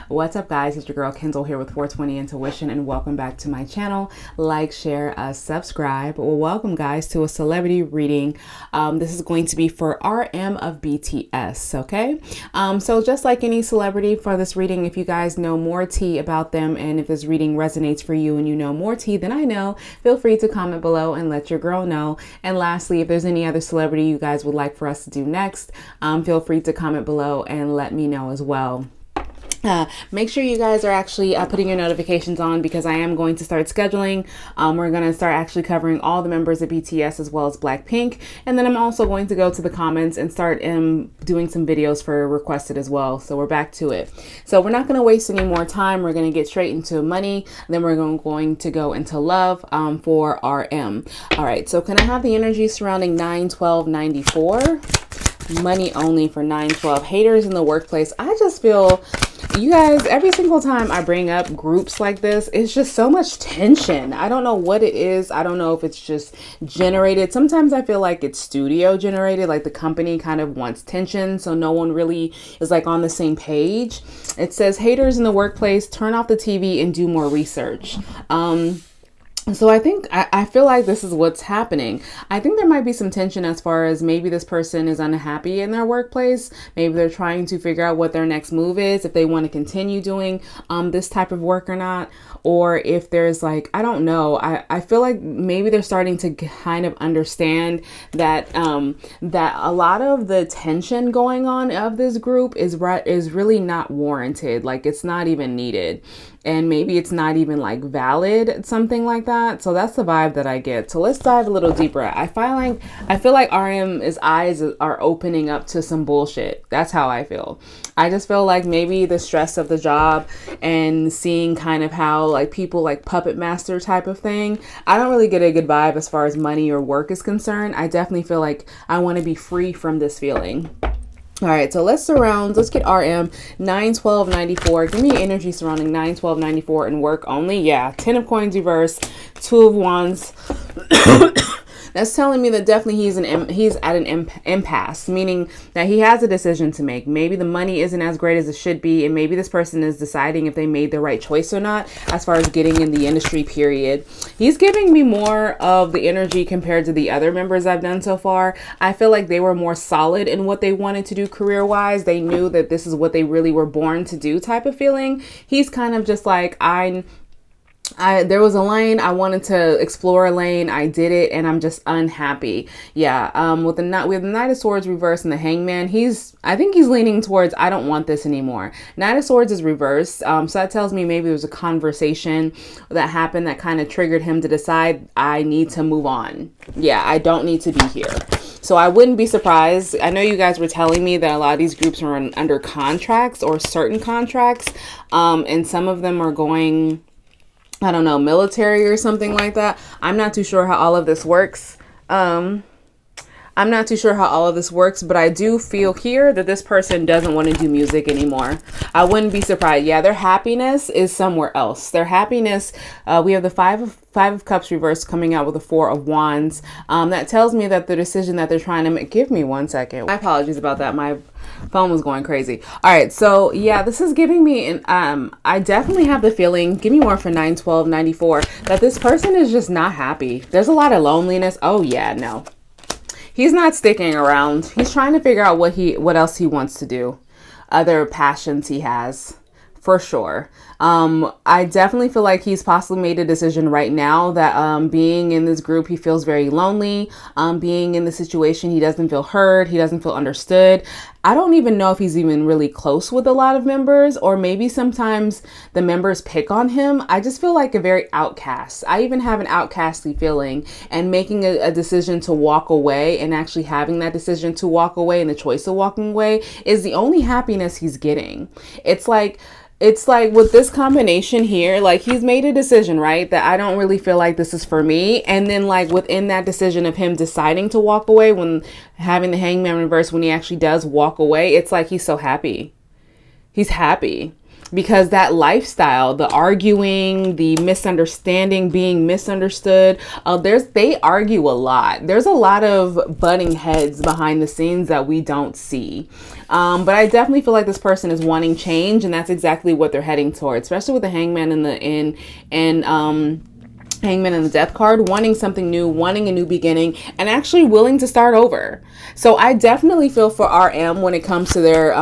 What's up, guys? It's your girl Kendall here with 420 Intuition, and welcome back to my channel. Like, share, subscribe. Well, welcome, guys, to a celebrity reading. This is going to be for RM of BTS, okay? So just like any celebrity for this reading, if you guys know more tea about them and if this reading resonates for you and you know more tea than I know, feel free to comment below and let your girl know. And lastly, if there's any other celebrity you guys would like for us to do next, feel free to comment below and let me know as well. Make sure you guys are actually putting your notifications on, because I am going to start scheduling. We're going to start actually covering all the members of BTS as well as Blackpink. And then I'm also going to go to the comments and start doing some videos for requested as well. So we're back to it. So we're not going to waste any more time. We're going to get straight into money. Then we're going to go into love for RM. All right. So can I have the energy surrounding 9/12/94? Money only for 9/12. Haters in the workplace. I just feel, you guys, every single time I bring up groups like this, it's just so much tension. I don't know what it is. I don't know if it's just generated. Sometimes I feel like it's studio generated, like the company kind of wants tension, so no one really is like on the same page. It says haters in the workplace, turn off the TV and do more research. So I feel like this is what's happening. I think there might be some tension as far as maybe this person is unhappy in their workplace. Maybe they're trying to figure out what their next move is, if they want to continue doing this type of work or not, or if there's like, I don't know. I feel like maybe they're starting to kind of understand that that a lot of the tension going on of this group is really not warranted. Like, it's not even needed. And maybe it's not even like valid, something like that. So that's the vibe that I get. So let's dive a little deeper. I feel like RM's eyes are opening up to some bullshit. That's how I feel. I just feel like maybe the stress of the job and seeing kind of how like people like puppet master type of thing. I don't really get a good vibe as far as money or work is concerned. I definitely feel like I want to be free from this feeling. All right, so let's get RM 9/12/94. Give me energy surrounding 9/12/94 and work only. Yeah, 10 of coins reverse, 2 of wands. That's telling me that definitely he's at an impasse, meaning that he has a decision to make. Maybe the money isn't as great as it should be, and maybe this person is deciding if they made the right choice or not as far as getting in the industry, period. He's giving me more of the energy compared to the other members I've done so far. I feel like they were more solid in what they wanted to do career-wise. They knew that this is what they really were born to do type of feeling. He's kind of just like, there was a lane, I wanted to explore a lane, I did it, and I'm just unhappy. Yeah, with the Knight of Swords reversed and the Hangman, I think he's leaning towards, I don't want this anymore. Knight of Swords is reversed, so that tells me maybe there was a conversation that happened that kind of triggered him to decide, I need to move on. Yeah, I don't need to be here. So I wouldn't be surprised. I know you guys were telling me that a lot of these groups are under contracts or certain contracts, and some of them are going, I don't know, military or something like that. I'm not too sure how all of this works. But I do feel here that this person doesn't want to do music anymore. I wouldn't be surprised. Yeah, their happiness is somewhere else. Their happiness, we have the Five of Cups reversed coming out with the 4 of Wands. That tells me that the decision that they're trying to make, give me 1 second. My apologies about that. My phone was going crazy. All right. So yeah, this is giving me I definitely have the feeling, give me more for 9/12/94, that this person is just not happy. There's a lot of loneliness. Oh yeah, no. He's not sticking around. He's trying to figure out what else he wants to do. Other passions he has, for sure. I definitely feel like he's possibly made a decision right now that being in this group, he feels very lonely. Being in the situation, he doesn't feel heard. He doesn't feel understood. I don't even know if he's even really close with a lot of members, or maybe sometimes the members pick on him. I just feel like a very outcast. I even have an outcasty feeling, and making a decision to walk away and actually having that decision to walk away and the choice of walking away is the only happiness he's getting. It's like with this combination here, like he's made a decision, right? That I don't really feel like this is for me. And then like within that decision of him deciding to walk away, when having the Hangman reverse, when he actually does walk away, it's like he's so happy. He's happy. because that lifestyle, the arguing, the misunderstanding, being misunderstood, they argue a lot. There's a lot of butting heads behind the scenes that we don't see. But I definitely feel like this person is wanting change, and that's exactly what they're heading towards, especially with the Hangman Hangman and the Death card, wanting something new, wanting a new beginning, and actually willing to start over. So I definitely feel for RM when it comes to their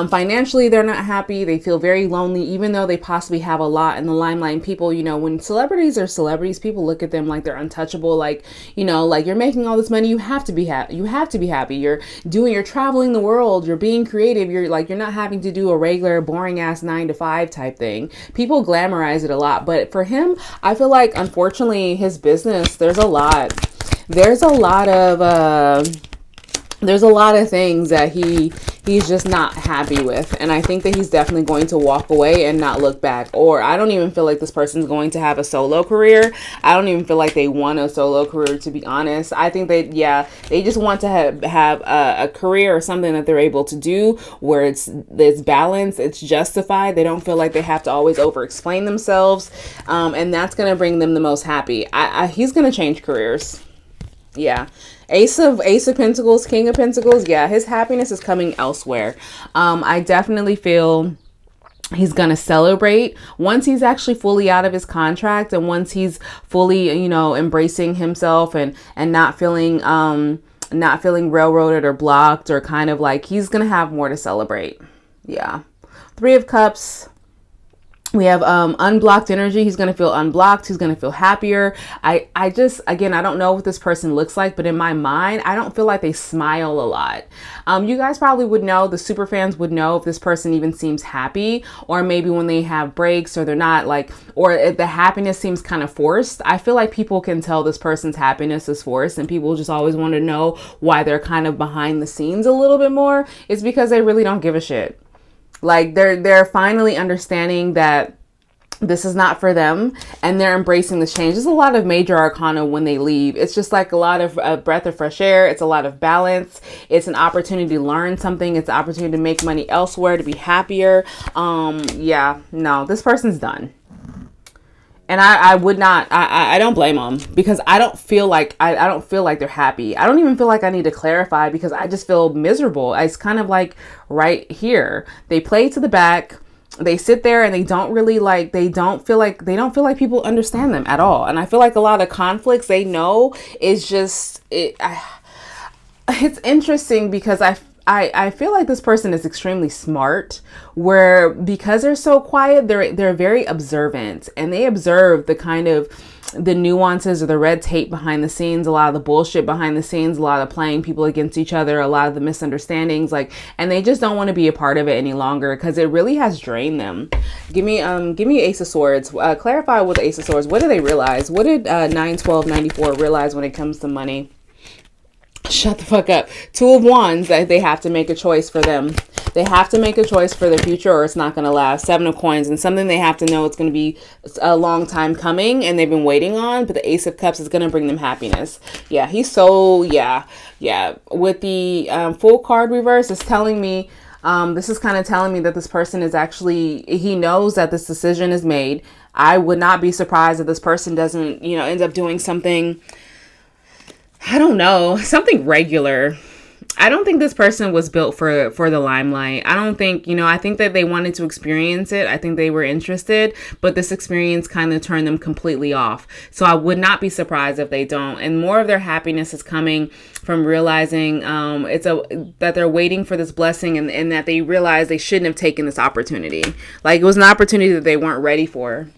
financially, they're not happy. They feel very lonely, even though they possibly have a lot in the limelight. And people, you know, when celebrities are celebrities, people look at them like they're untouchable. Like, you know, like, you're making all this money, you have to be happy. You have to be happy. You're traveling the world. You're being creative. You're not having to do a regular boring ass 9-to-5 type thing. People glamorize it a lot, but for him, I feel like, unfortunately, his business, there's a lot of things that he's just not happy with. And I think that he's definitely going to walk away and not look back. Or I don't even feel like this person's going to have a solo career. I don't even feel like they want a solo career, to be honest. I think they just want to have a career or something that they're able to do where it's balanced, it's justified. They don't feel like they have to always over explain themselves. And that's going to bring them the most happy. He's going to change careers. Yeah. Ace of Pentacles, King of Pentacles. Yeah, his happiness is coming elsewhere. I definitely feel he's going to celebrate once he's actually fully out of his contract, and once he's fully, you know, embracing himself and not feeling railroaded or blocked, or kind of like, he's going to have more to celebrate. Yeah. 3 of Cups. We have unblocked energy. He's going to feel unblocked. He's going to feel happier. I just, again, I don't know what this person looks like, but in my mind, I don't feel like they smile a lot. You guys probably would know, the super fans would know if this person even seems happy, or maybe when they have breaks, or they're not, like, or if the happiness seems kind of forced. I feel like people can tell this person's happiness is forced, and people just always want to know why they're kind of behind the scenes a little bit more. It's because they really don't give a shit. Like, they're finally understanding that this is not for them, and they're embracing this change. There's a lot of major arcana when they leave. It's just like a lot of breath of fresh air. It's a lot of balance. It's an opportunity to learn something. It's an opportunity to make money elsewhere, to be happier. Yeah, no, this person's done. And I would not, I don't blame them, because I don't feel like, I don't feel like they're happy. I don't even feel like I need to clarify, because I just feel miserable. It's kind of like right here. They play to the back. They sit there and they don't really like, they don't feel like people understand them at all. And I feel like a lot of conflicts they know is just, it's interesting, because I feel like this person is extremely smart, where because they're so quiet, they're very observant, and they observe the kind of the nuances or the red tape behind the scenes, a lot of the bullshit behind the scenes, a lot of playing people against each other, a lot of the misunderstandings, like, and they just don't want to be a part of it any longer, because it really has drained them. Give me Ace of Swords. Clarify with Ace of Swords. What do they realize? What did 9/12/94 realize when it comes to money? Shut the fuck up. 2 of Wands, that they have to make a choice for them. They have to make a choice for their future, or it's not going to last. 7 of Coins, and something they have to know it's going to be a long time coming, and they've been waiting on, but the Ace of Cups is going to bring them happiness. Yeah, he's so, yeah. With the full card reverse, it's telling me, this is kind of telling me that this person is actually, he knows that this decision is made. I would not be surprised if this person doesn't, you know, ends up doing something, I don't know, something regular. I don't think this person was built for the limelight. I don't think, you know, I think that they wanted to experience it. I think they were interested, but this experience kind of turned them completely off. So I would not be surprised if they don't. And more of their happiness is coming from realizing that they're waiting for this blessing, and that they realize they shouldn't have taken this opportunity. Like, it was an opportunity that they weren't ready for.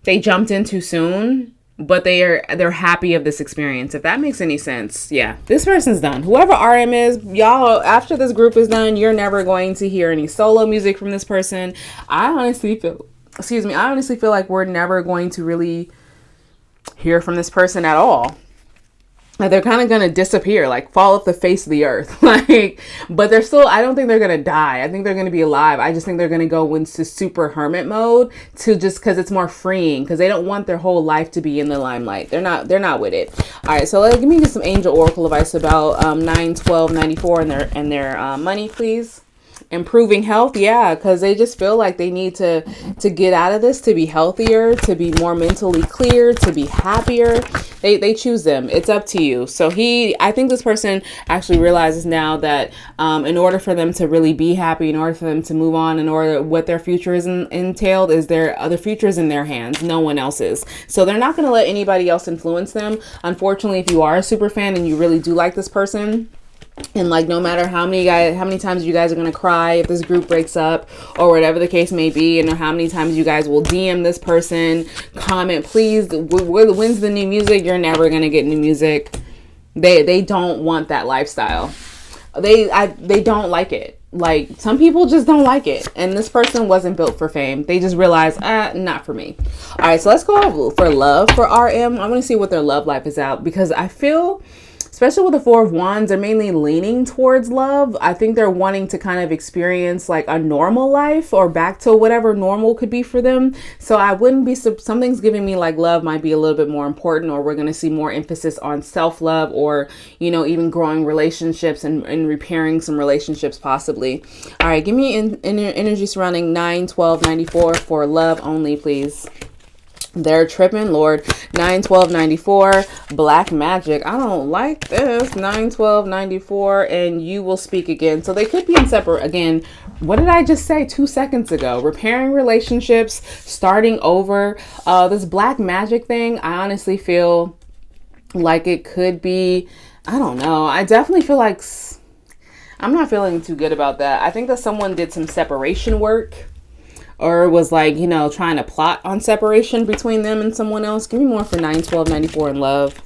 They jumped in too soon. But they're happy of this experience, if that makes any sense. Yeah, this person's done. Whoever RM is, y'all, after this group is done, you're never going to hear any solo music from this person. I honestly feel like we're never going to really hear from this person at all. Like, they're kind of going to disappear, like fall off the face of the earth. Like, but they're still, I don't think they're going to die. I think they're going to be alive. I just think they're going to go into super hermit mode, to just because it's more freeing, because they don't want their whole life to be in the limelight. They're not with it. All right. So give me some angel oracle advice about 9/12/94 and their money, please. Improving health, yeah, because they just feel like they need to get out of this, to be healthier, to be more mentally clear, to be happier. They choose them. It's up to you. So I think this person actually realizes now that in order for them to really be happy, in order for them to move on, in order what their future is entailed, is their other future is in their hands, no one else's. So they're not going to let anybody else influence them. Unfortunately, if you are a super fan and you really do like this person, and like, no matter how many times you guys are going to cry if this group breaks up or whatever the case may be, and how many times you guys will DM this person, comment, please, when's the new music? You're never going to get new music. They don't want that lifestyle. They don't like it. Like, some people just don't like it. And this person wasn't built for fame. They just realized, not for me. All right, so let's go for love for RM. I want to see what their love life is out, because I feel, especially with the Four of Wands, they're mainly leaning towards love. I think they're wanting to kind of experience like a normal life, or back to whatever normal could be for them. So I wouldn't be, something's giving me like love might be a little bit more important, or we're going to see more emphasis on self-love, or, even growing relationships and repairing some relationships possibly. All right, give me energy surrounding 9/12/94 for love only, please. They're tripping, Lord. 9/12/94, black magic. I don't like this. 9/12/94, and you will speak again. So they could be in separate again. What did I just say 2 seconds ago? Repairing relationships, starting over. This black magic thing, I honestly feel like it could be, I don't know. I definitely feel like I'm not feeling too good about that. I think that someone did some separation work, or was like, trying to plot on separation between them and someone else. Give me more for 9/12/94 in love.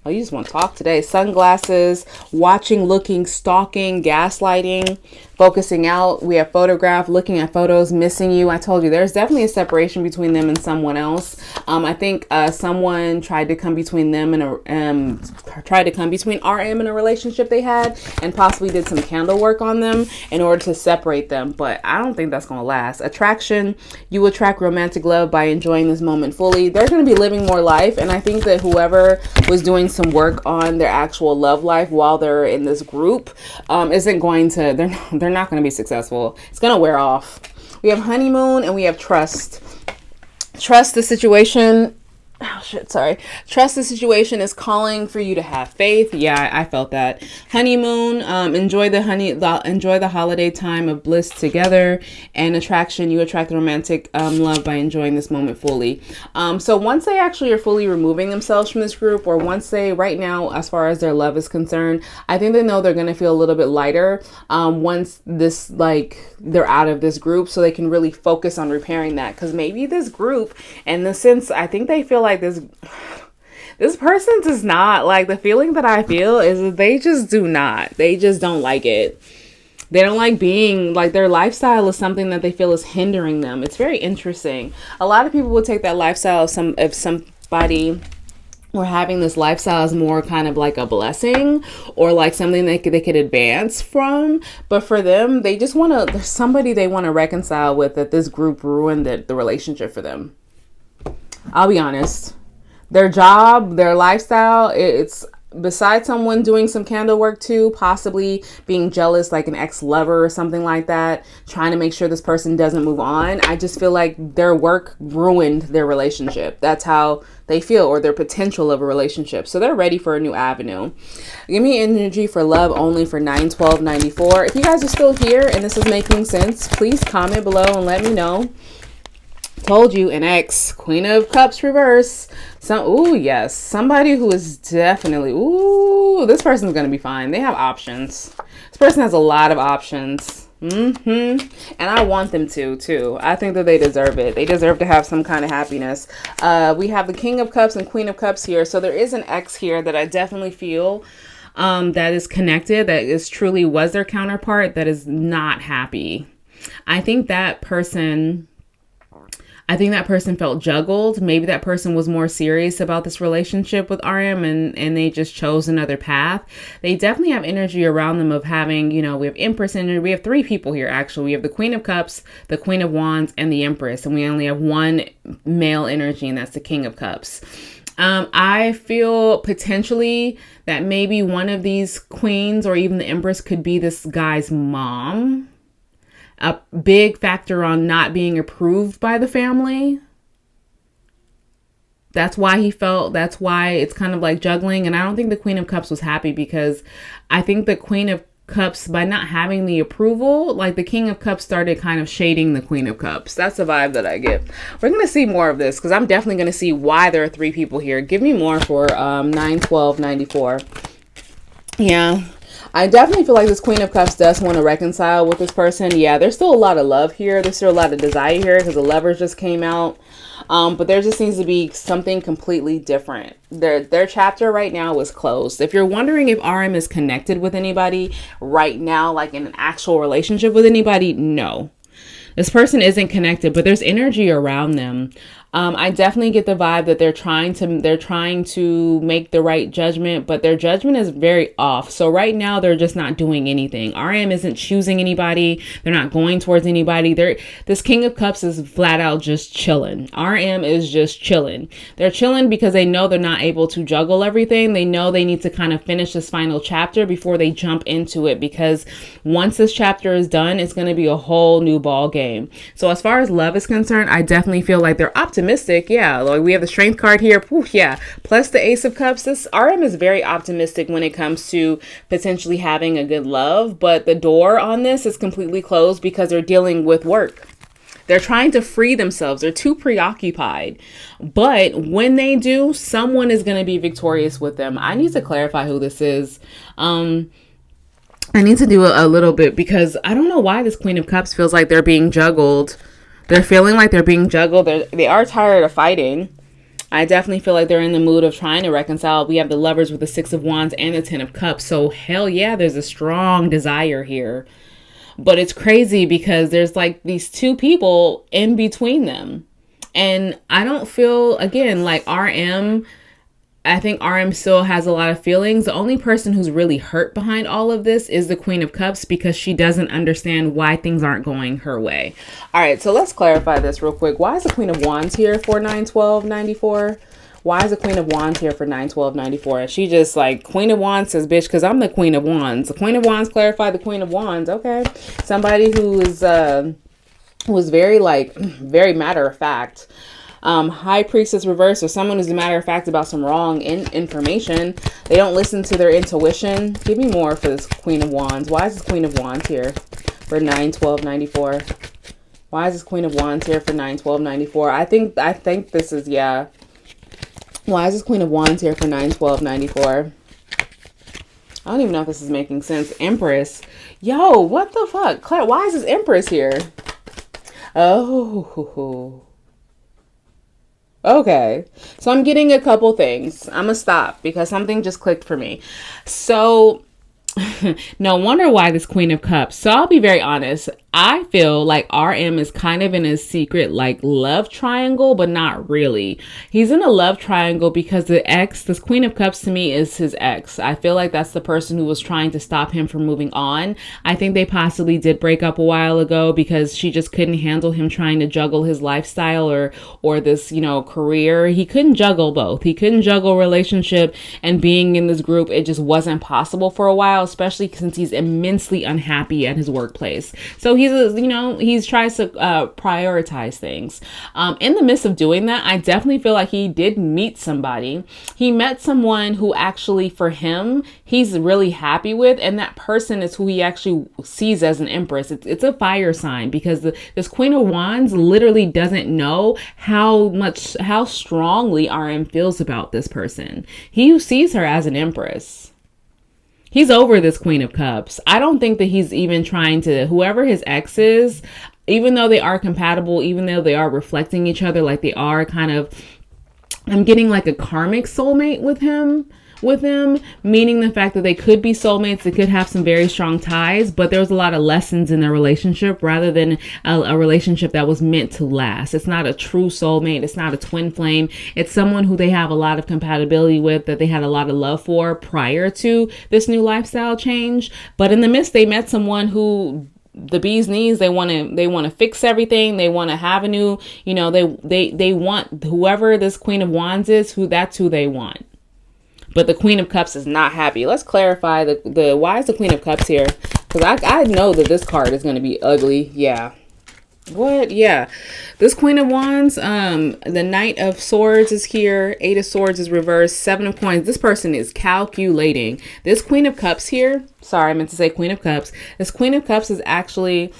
Oh, you just want to talk today. Sunglasses, watching, looking, stalking, gaslighting, focusing out. We have photograph, looking at photos, missing you. I told you there's definitely a separation between them and someone else. I think someone tried to come between them and tried to come between RM and a relationship they had, and possibly did some candle work on them in order to separate them. But I don't think that's going to last. Attraction, you attract romantic love by enjoying this moment fully. They're going to be living more life, and I think that whoever was doing some work on their actual love life while they're in this group isn't going to, they're not going to be successful. It's going to wear off. We have honeymoon and we have trust. Trust the situation. Oh shit, sorry. Trust the situation is calling for you to have faith. Yeah, I felt that. Honeymoon, enjoy the holiday time of bliss together. And attraction, you attract the romantic love by enjoying this moment fully. So once they actually are fully removing themselves from this group, or once they, right now, as far as their love is concerned, I think they know they're going to feel a little bit lighter once this, like, they're out of this group, so they can really focus on repairing that. Because maybe this group, in the sense, I think they feel like this person does not like, the feeling that I feel is that they just don't like it. They don't like being, like, their lifestyle is something that they feel is hindering them. It's very interesting. A lot of people would take that lifestyle if somebody were having this lifestyle as more kind of like a blessing, or like something they could advance from. But for them, they just want to, there's somebody they want to reconcile with, that this group ruined the relationship for them. I'll be honest. Their job, their lifestyle, it's, besides someone doing some candle work too, possibly being jealous, like an ex-lover or something like that, trying to make sure this person doesn't move on. I just feel like their work ruined their relationship. That's how they feel, or their potential of a relationship. So they're ready for a new avenue. Give me energy for love only for 9/12/94. If you guys are still here and this is making sense, please comment below and let me know. Told you, an ex, Queen of Cups reverse. Yes, somebody who is definitely, this person's gonna be fine. They have options. This person has a lot of options. And I want them to too. I think that they deserve it. They deserve to have some kind of happiness. We have the King of Cups and Queen of Cups here. So there is an ex here that I definitely feel that is connected, that is truly was their counterpart, that is not happy. I think that person felt juggled. Maybe that person was more serious about this relationship with RM, and they just chose another path. They definitely have energy around them of having, we have Empress energy. We have three people here, actually. We have the Queen of Cups, the Queen of Wands, and the Empress. And we only have one male energy, and that's the King of Cups. I feel potentially that maybe one of these queens, or even the Empress, could be this guy's mom. a big factor on not being approved by the family. That's why that's why it's kind of like juggling. And I don't think the Queen of Cups was happy, because I think the Queen of Cups, by not having the approval, like the King of Cups started kind of shading the Queen of Cups. That's the vibe that I get. We're going to see more of this, because I'm definitely going to see why there are 3 people here. Give me more for 9/12/94. Yeah. I definitely feel like this Queen of Cups does want to reconcile with this person. Yeah, there's still a lot of love here. There's still a lot of desire here, because the Lovers just came out. But there just needs to be something completely different. Their chapter right now is closed. If you're wondering if RM is connected with anybody right now, like in an actual relationship with anybody, no. This person isn't connected, but there's energy around them. I definitely get the vibe that they're trying to make the right judgment, but their judgment is very off. So right now they're just not doing anything. RM isn't choosing anybody. They're not going towards anybody. This King of Cups is flat out just chilling. RM is just chilling. They're chilling because they know they're not able to juggle everything. They know they need to kind of finish this final chapter before they jump into it, because once this chapter is done, it's going to be a whole new ball game. So as far as love is concerned, I definitely feel like they're optimistic. Yeah, like we have the Strength card here. Oof, yeah, plus the Ace of Cups. This RM is very optimistic when it comes to potentially having a good love, but the door on this is completely closed because they're dealing with work. They're trying to free themselves. They're too preoccupied. But when they do, someone is going to be victorious with them. I need to clarify who this is. I need to do a little bit, because I don't know why this Queen of Cups feels like they're being juggled. They're feeling like they're being juggled. They are tired of fighting. I definitely feel like they're in the mood of trying to reconcile. We have the Lovers with the 6 of Wands and the 10 of Cups. So hell yeah, there's a strong desire here. But it's crazy because there's like these 2 people in between them. And I don't feel, again, like I think RM still has a lot of feelings. The only person who's really hurt behind all of this is the Queen of Cups, because she doesn't understand why things aren't going her way. All right, so let's clarify this real quick. Why is the Queen of Wands here for 9/12/94? Why is the Queen of Wands here for 9/12/94? She just like, Queen of Wands says, bitch, because I'm the Queen of Wands. The Queen of Wands clarify the Queen of Wands. Okay. Somebody who is very matter of fact. High Priestess reverse, or someone who's a matter of fact about some wrong information. They don't listen to their intuition. Give me more for this Queen of Wands. Why is this Queen of Wands here for 9/12/94? Why is this Queen of Wands here for 9/12/94? I think this is, yeah. Why is this Queen of Wands here for 9/12/94? I don't even know if this is making sense. Empress. Yo, what the fuck? Claire, why is this Empress here? Oh. Okay, so I'm getting a couple things. I'm gonna stop because something just clicked for me. So no wonder why this Queen of Cups. So I'll be very honest. I feel like RM is kind of in a secret like love triangle, but not really. He's in a love triangle because this Queen of Cups to me is his ex. I feel like that's the person who was trying to stop him from moving on. I think they possibly did break up a while ago because she just couldn't handle him trying to juggle his lifestyle or this, career. He couldn't juggle both. He couldn't juggle relationship and being in this group. It just wasn't possible for a while, especially since he's immensely unhappy at his workplace. So he's tries to prioritize things. In the midst of doing that, I definitely feel like he did meet somebody. He met someone who actually, for him, he's really happy with, and that person is who he actually sees as an Empress. It's a fire sign, because this Queen of Wands literally doesn't know how strongly RM feels about this person. He sees her as an Empress. He's over this Queen of Cups. I don't think that he's even trying to, whoever his ex is, even though they are compatible, even though they are reflecting each other, like they are kind of, I'm getting like a karmic soulmate with him, meaning the fact that they could be soulmates, they could have some very strong ties, but there was a lot of lessons in their relationship rather than a relationship that was meant to last. It's not a true soulmate. It's not a twin flame. It's someone who they have a lot of compatibility with, that they had a lot of love for prior to this new lifestyle change. But in the midst, they met someone who, the bee's knees, they want to fix everything. They want to have a new, they want whoever this Queen of Wands is, that's who they want. But the Queen of Cups is not happy. Let's clarify the why is the Queen of Cups here? Because I know that this card is going to be ugly. Yeah. What? Yeah. This Queen of Wands, the Knight of Swords is here. 8 of Swords is reversed. 7 of Coins. This person is calculating. This Queen of Cups here. Sorry, I meant to say Queen of Cups. This Queen of Cups is actually,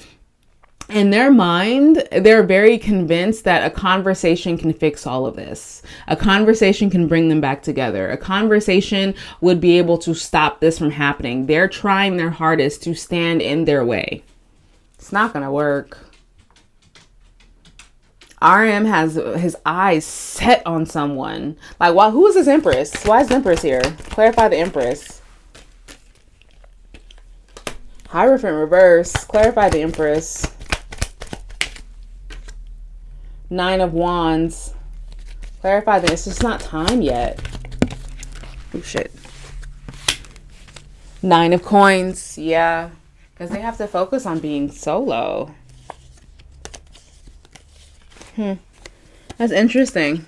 in their mind, they're very convinced that a conversation can fix all of this. A conversation can bring them back together. A conversation would be able to stop this from happening. They're trying their hardest to stand in their way. It's not going to work. RM has his eyes set on someone. Like, wow, who is this Empress? Why is the Empress here? Clarify the Empress. Hierophant reverse. Clarify the Empress. 9 of Wands. Clarify that it's just not time yet. Oh, shit. 9 of Coins. Yeah. Because they have to focus on being solo. That's interesting.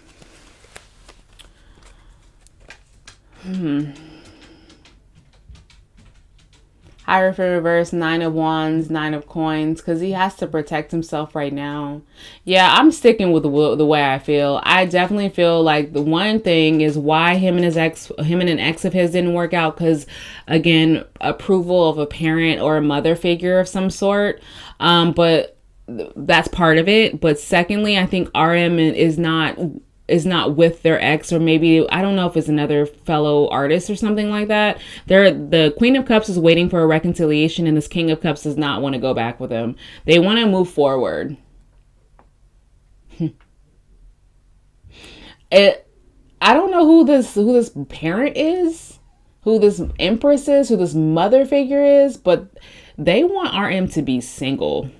Hierophant reverse, 9 of Wands, 9 of Coins, because he has to protect himself right now. Yeah, I'm sticking with the way I feel. I definitely feel like the one thing is why him and an ex of his didn't work out, because again, approval of a parent or a mother figure of some sort. But that's part of it. But secondly, I think RM is not with their ex, or maybe I don't know if it's another fellow artist or something like that. The Queen of Cups is waiting for a reconciliation, and this King of Cups does not want to go back with him. They want to move forward. I don't know who this parent is, who this Empress is, who this mother figure is, but they want RM to be single.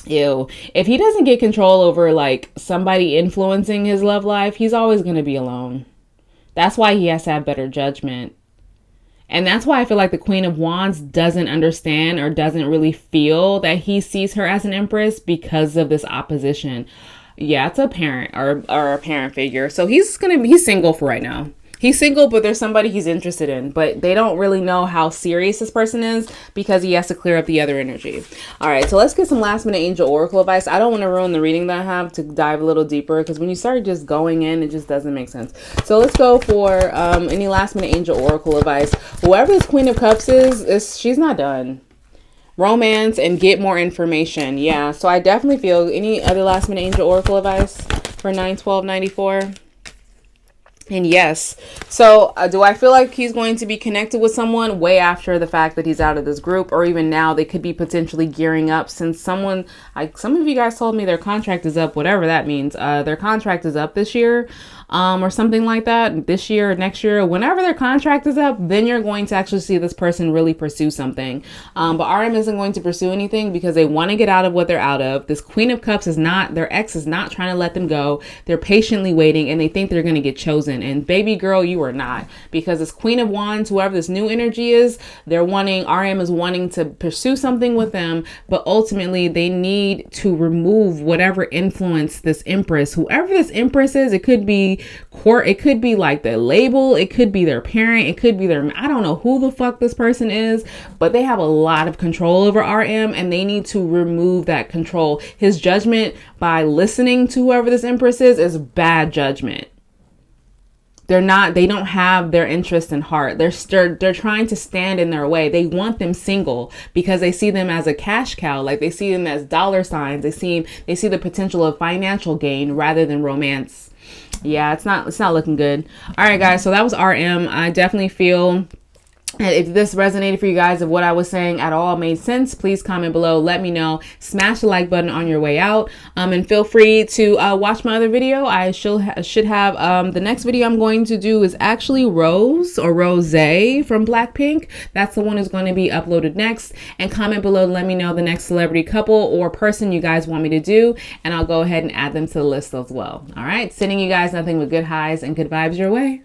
Ew. If he doesn't get control over like somebody influencing his love life, he's always going to be alone. That's why he has to have better judgment. And that's why I feel like the Queen of Wands doesn't understand or doesn't really feel that he sees her as an Empress because of this opposition. Yeah, it's a parent or a parent figure. So he's single for right now. He's single, but there's somebody he's interested in, but they don't really know how serious this person is because he has to clear up the other energy. All right, so let's get some last minute angel oracle advice. I don't want to ruin the reading that I have to dive a little deeper, because when you start just going in, it just doesn't make sense. So let's go for any last minute angel oracle advice. Whoever this Queen of Cups is she's not done. Romance and get more information. Yeah, so I definitely feel any other last minute angel oracle advice for 9/12/94. And yes, so do I feel like he's going to be connected with someone way after the fact that he's out of this group, or even now they could be potentially gearing up, since some of you guys told me their contract is up, whatever that means. Their contract is up this year, or something like that, this year or next year, whenever their contract is up, then you're going to actually see this person really pursue something. But RM isn't going to pursue anything because they want to get out of what they're out of. This Queen of Cups their ex is not trying to let them go. They're patiently waiting, and they think they're going to get chosen. And baby girl, you are not, because this Queen of Wands, whoever this new energy is, RM is wanting to pursue something with them, but ultimately they need to remove whatever influence this Empress, whoever this Empress is. It could be it could be like the label, it could be their parent, it could be I don't know who the fuck this person is, but they have a lot of control over RM, and they need to remove that control. His judgment by listening to whoever this Empress is bad judgment. They don't have their interest in heart. They're trying to stand in their way. They want them single because they see them as a cash cow. Like they see them as dollar signs. They see the potential of financial gain rather than romance. Yeah, it's not looking good. All right, guys. So that was RM. I definitely feel if this resonated for you guys, if what I was saying at all made sense, please comment below. Let me know. Smash the like button on your way out. And feel free to watch my other video. I should have the next video I'm going to do is actually Rose or Rose from Blackpink. That's the one who's going to be uploaded next. And comment below to let me know the next celebrity couple or person you guys want me to do, and I'll go ahead and add them to the list as well. All right, sending you guys nothing but good highs and good vibes your way.